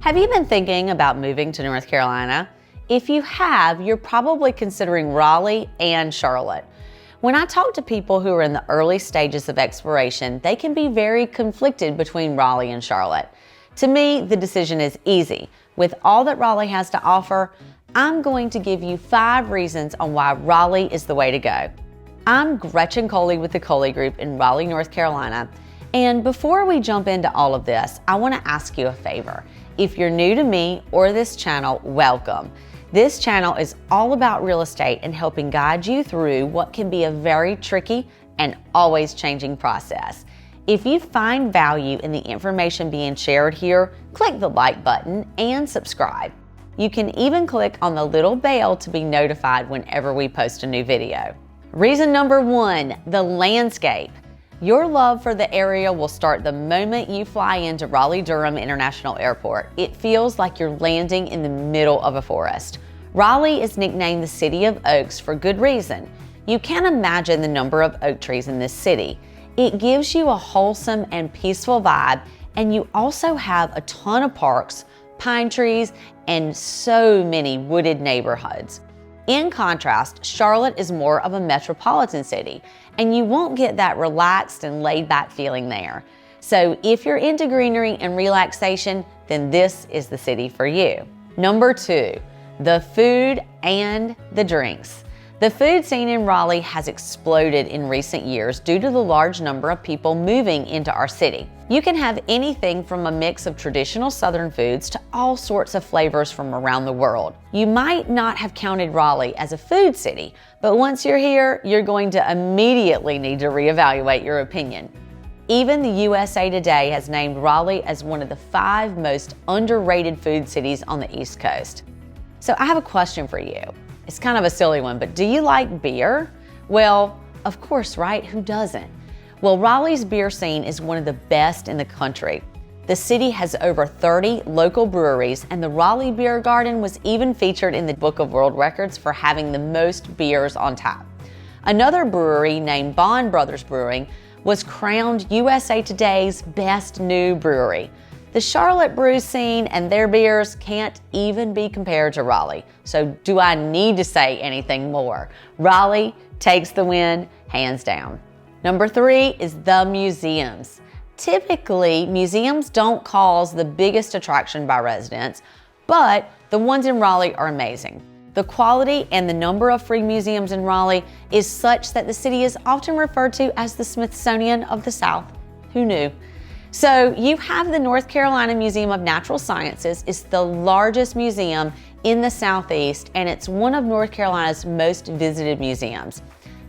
Have you been thinking about moving to North Carolina? If you have, you're probably considering Raleigh and Charlotte. When I talk to people who are in the early stages of exploration, they can be very conflicted between Raleigh and Charlotte. To me, the decision is easy. With all that Raleigh has to offer, I'm going to give you 5 reasons on why Raleigh is the way to go. I'm Gretchen Coley with the Coley Group in Raleigh, North Carolina. And before we jump into all of this, I want to ask you a favor. If you're new to me or this channel, welcome. This channel is all about real estate and helping guide you through what can be a very tricky and always changing process. If you find value in the information being shared here, click the like button and subscribe. You can even click on the little bell to be notified whenever we post a new video. Reason number 1, the landscape. Your love for the area will start the moment you fly into Raleigh-Durham International Airport. It feels like you're landing in the middle of a forest. Raleigh is nicknamed the City of Oaks for good reason. You can't imagine the number of oak trees in this city. It gives you a wholesome and peaceful vibe, and you also have a ton of parks, pine trees, and so many wooded neighborhoods. In contrast, Charlotte is more of a metropolitan city, and you won't get that relaxed and laid-back feeling there. So if you're into greenery and relaxation, then this is the city for you. Number 2, the food and the drinks. The food scene in Raleigh has exploded in recent years due to the large number of people moving into our city. You can have anything from a mix of traditional Southern foods to all sorts of flavors from around the world. You might not have counted Raleigh as a food city, but once you're here, you're going to immediately need to reevaluate your opinion. Even the USA Today has named Raleigh as one of the 5 most underrated food cities on the East Coast. So I have a question for you. It's kind of a silly one, but do you like beer? Well, of course, right? Who doesn't? Well, Raleigh's beer scene is one of the best in the country. The city has over 30 local breweries, and the Raleigh Beer Garden was even featured in the Book of World Records for having the most beers on tap. Another brewery named Bond Brothers Brewing was crowned USA Today's best new brewery. The Charlotte brew scene and their beers can't even be compared to Raleigh. So do I need to say anything more? Raleigh takes the win, hands down. Number 3 is the museums. Typically, museums don't cause the biggest attraction by residents, but the ones in Raleigh are amazing. The quality and the number of free museums in Raleigh is such that the city is often referred to as the Smithsonian of the South. Who knew? So you have the North Carolina Museum of Natural Sciences. It's the largest museum in the Southeast, and it's one of North Carolina's most visited museums.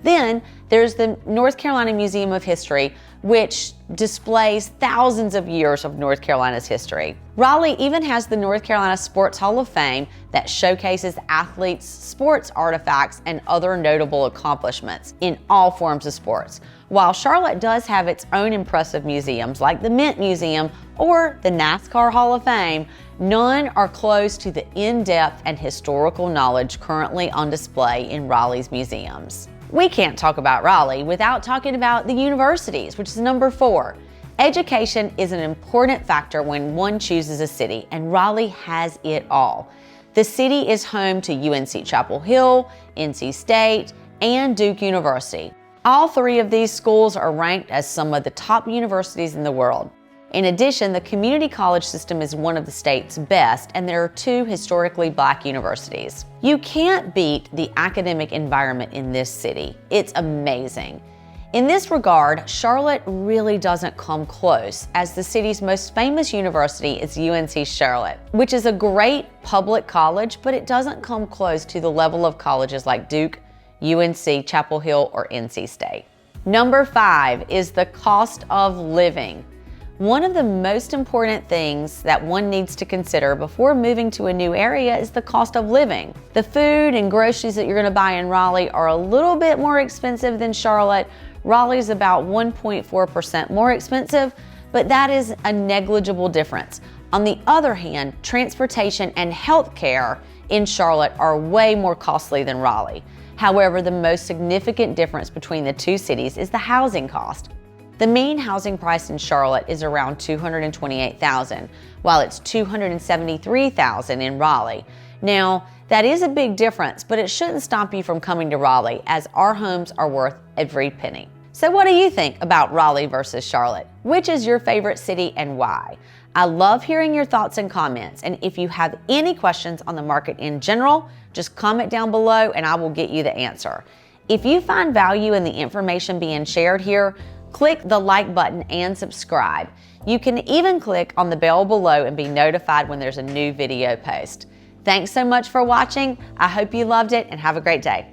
Then there's the North Carolina Museum of History, which displays thousands of years of North Carolina's history. Raleigh even has the North Carolina Sports Hall of Fame that showcases athletes' sports artifacts and other notable accomplishments in all forms of sports. While Charlotte does have its own impressive museums like the Mint Museum or the NASCAR Hall of Fame, none are close to the in-depth and historical knowledge currently on display in Raleigh's museums. We can't talk about Raleigh without talking about the universities, which is number 4. Education is an important factor when one chooses a city, and Raleigh has it all. The city is home to UNC Chapel Hill, NC State, and Duke University. All 3 of these schools are ranked as some of the top universities in the world. In addition, the community college system is one of the state's best, and there are 2 historically Black universities. You can't beat the academic environment in this city. It's amazing. In this regard, Charlotte really doesn't come close, as the city's most famous university is UNC Charlotte, which is a great public college, but it doesn't come close to the level of colleges like Duke, UNC, Chapel Hill, or NC State. Number 5 is the cost of living. One of the most important things that one needs to consider before moving to a new area is the cost of living. The food and groceries that you're going to buy in Raleigh are a little bit more expensive than Charlotte. Raleigh's about 1.4% more expensive, but that is a negligible difference. On the other hand, transportation and health care in Charlotte are way more costly than Raleigh. However, the most significant difference between the 2 cities is the housing cost. The mean housing price in Charlotte is around $228,000, while it's $273,000 in Raleigh. Now, that is a big difference, but it shouldn't stop you from coming to Raleigh, as our homes are worth every penny. So what do you think about Raleigh versus Charlotte? Which is your favorite city and why? I love hearing your thoughts and comments, and if you have any questions on the market in general, just comment down below and I will get you the answer. If you find value in the information being shared here, click the like button and subscribe. You can even click on the bell below and be notified when there's a new video post. Thanks so much for watching. I hope you loved it and have a great day.